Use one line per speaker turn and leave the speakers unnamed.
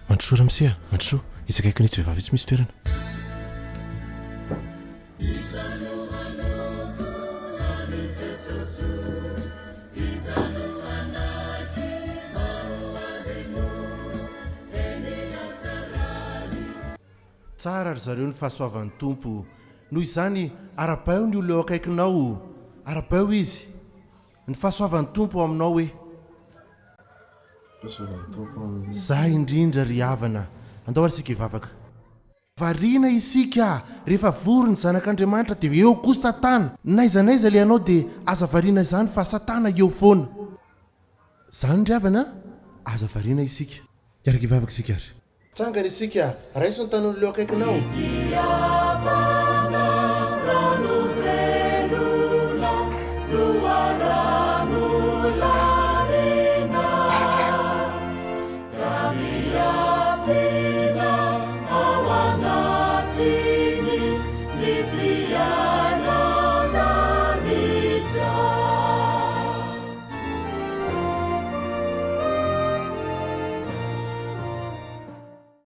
Mandrosoa ramisia, mandrosoa. Izy akaikin'ny tsy vehivavy tsy misy toerana. Tsara ry zareo ny fahasoavan'ny tompo. Noho izany ara-bao ny olona eo akaikinao, ara-bao izy. Ny fahasoavan'ny tompo aminao hoe za indrindra ry havana, andao ary isika hivavaka. Variana isika, rehefa vory ny zanak'Andriamanitra dia eo koa Satana. Naiza le anao dia aza variana izany fa Satana eo foana. Zany ry havana, aza variana isika. Iaraka hivavaka isika ary. Tsangana isika, raiso ny tanon'olona eo akaikinao.
Ao anaty